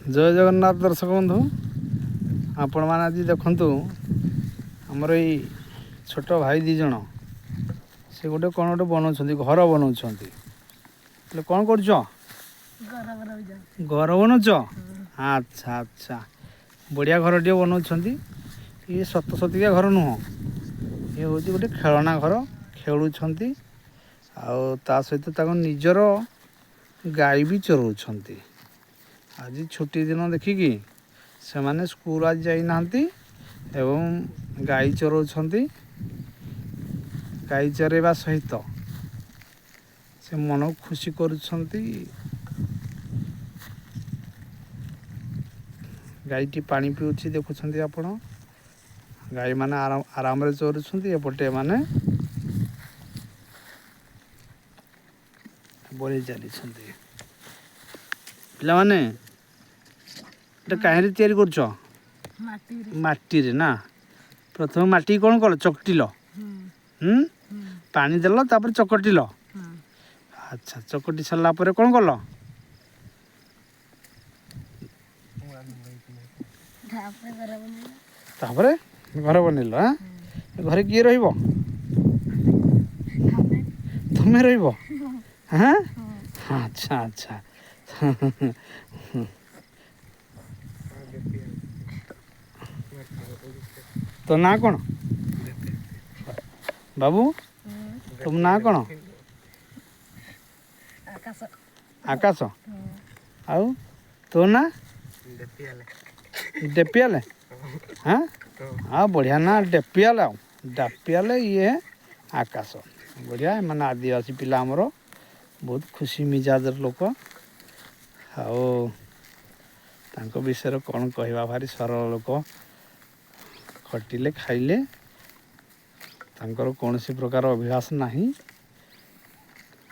जय जगन्नाथ दर्शक बंधु आपण मैंने आज देखु आमर ये छोट भाई दीज से गोटे कौन गोटे बनाऊँ घर बनाऊँ कौन कर घर बनाऊच अच्छा अच्छा बढ़िया घर टे बनाऊँ ये सत सतिका घर नुह ये हूँ गोटे खेलना घर खेलुं आ सहित निजर गाई भी चराउछंती। आज छुट्टी दिन देखिकी से माने स्कूल आज जाइना एवं गाई चराउछंती। गाई चरेवा सहित से मन खुशी करुछंती। गाईटी पानी पिउछि देखुछंती आपण। गाई माने आराम रे चरुछंती एपटे माने बोली चली पिला माने कहीं तैयारी कर माटी रे ना प्रथम माटी कौन कल चकटिल पानी देल तापर चकटिल अच्छा चकटी सारा पर कौन कल तापर घर बनइल घरे किए रहिबो तुम्हें रहिबो हाँ अच्छा अच्छा तो ना कौन बाबू तुम ना कौन आकाश आउ तो ना डेपियाले हाँ हाँ बढ़िया ना डेपियाले ये आकाश बढ़िया माने आदिवासी पिला आमर बहुत खुशी मिजाजर लोक तांको विषय कौन कहवा भारी सरल लोक खटिले खाइले तांकर कौन सी प्रकार अभ्यास नहीं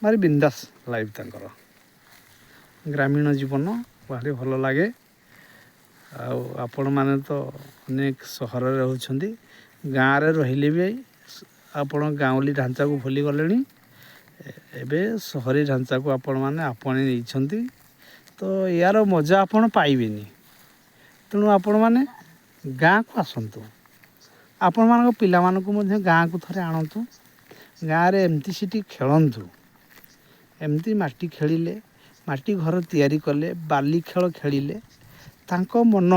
भारी बिंदास लाइफ तांकर ग्रामीण जीवन भारी भल लगे। आपण माने तो अनेक सहर रहउछंती गाँव रे रहिले भी आपण गाँवली ढांचा को भूली गले एबे सहरी ढांचा को आपण माने आपणे नैछंती तो यार मजा आपण पाइबेनी। तेणु आपण माने गाँ को आसतु आपण मान पिला मानकु मध्य गाँ को थरे आणतु गाँ रे एमती सिटी खेलंतु एमती माटी खेलिले माटी घर तैयारी कले बाली खेल खेलिले तांको मन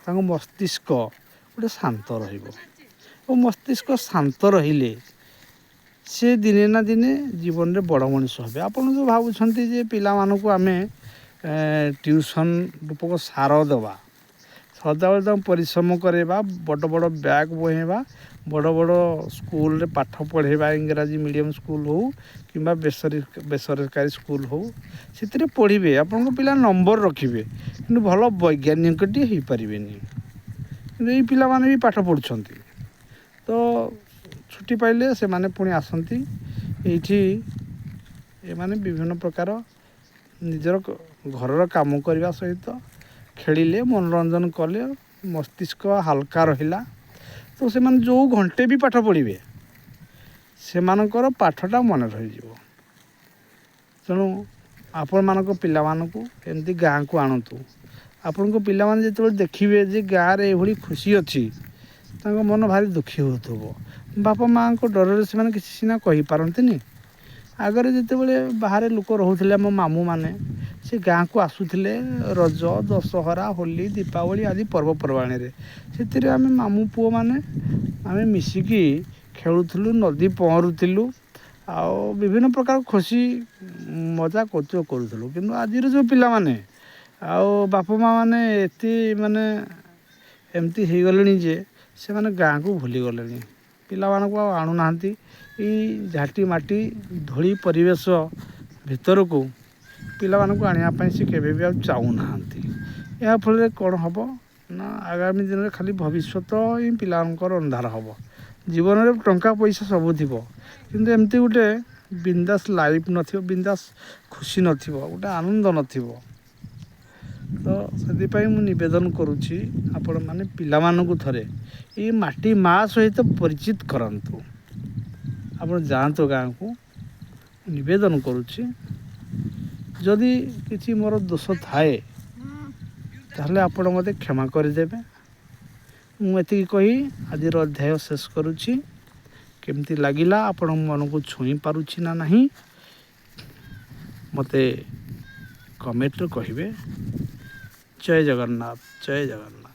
तांको मस्तिष्क गोटे शांत रहिबो मस्तिष्क शांत रहिले से दिने ना दिने जीवन रे बड़ मनीष हे। आपन जो भावुछंती जे पिला मानकु आमे ट्यूशन रूपक सार देवा सदाबले परिश्रम करवा बड़ बड़ बैग बोहेबा बड़ बड़ स्कूल रे पाठ पढ़ेबा इंग्राजी मीडियम स्कूल हो कि बेसरकारी स्कूल हो से पढ़े आपन पिला नंबर रखिए कि भल वैज्ञानिकटी हो पारे ये पिला माने भी पाठ पढ़ुछंती तो छुट्टी पाइले से माने पुणी आसंती एठी ए माने विभिन्न प्रकार निजर घर काम करने सहित खेलिले मनोरंजन कले मस्तिष्क हल्का रहिला तो से माने जो घंटे भी पाठ पढ़े से मानकर पाठटा मन रही। तेणु आपण मानक पिला मानकु एमती गाँ को आणतु आपण को पिला माने जेते देखिए जे गाँ रे एभली खुशी अच्छी तांको मन भारी दुखी होथबो बापा माँ को डर से किसी सीना कही पारंतिनी आगरे जिते बड़े बाहर लोक रोते मो मामू मैंने से गाँ को आसुले रज दशहरा होली दीपावली आदि पर्वपर्वाणी से आम मामू पुओ मैंने आम मिसिकी खेलुलु नदी पहरुलु आ विभिन्न प्रकार खुशी मजा करूँ कि आज जो पिला माने बापा माँ मैंने एति माने एमती हो गले जे से माने गाँ को भूली गले पिला मानक आणु नांती ई झाटी माटी धूली परिवेश भितर को पिला मानक आनिया से केबे भी चाहूना या फल कौन हम ना आगामी दिन में खाली भविष्यत ही पिलांकर अंधार हम जीवन में टंका पैसा सब थी किंतु एमती गोटे बिंदास लाइफ नथिबो बिंदास खुशी नथिबो गोटे आनंद नथिबो तो से निवेदन करुच्ची आपण मैंने पिला मानकु थरे ये माटी माँ सहित परिचित करंतु आपण जातु गाँ को निवेदन करुच्ची जदि किसी मोर दोष थाए ତାହେଲେ ଆପଣ ମୋତେ କ୍ଷମା କରିଦେବେ। ମୁଁ ଏତିକି କହି ଆଜିର ଅଧ୍ୟାୟ ଶେଷ କରୁଛି। କେମିତି ଲାଗିଲା, ଆପଣଙ୍କ ମନକୁ ଛୁଇଁ ପାରୁଛି ନା ନାହିଁ ମୋତେ କମେଣ୍ଟରେ କହିବେ। ଜୟ ଜଗନ୍ନାଥ, ଜୟ ଜଗନ୍ନାଥ।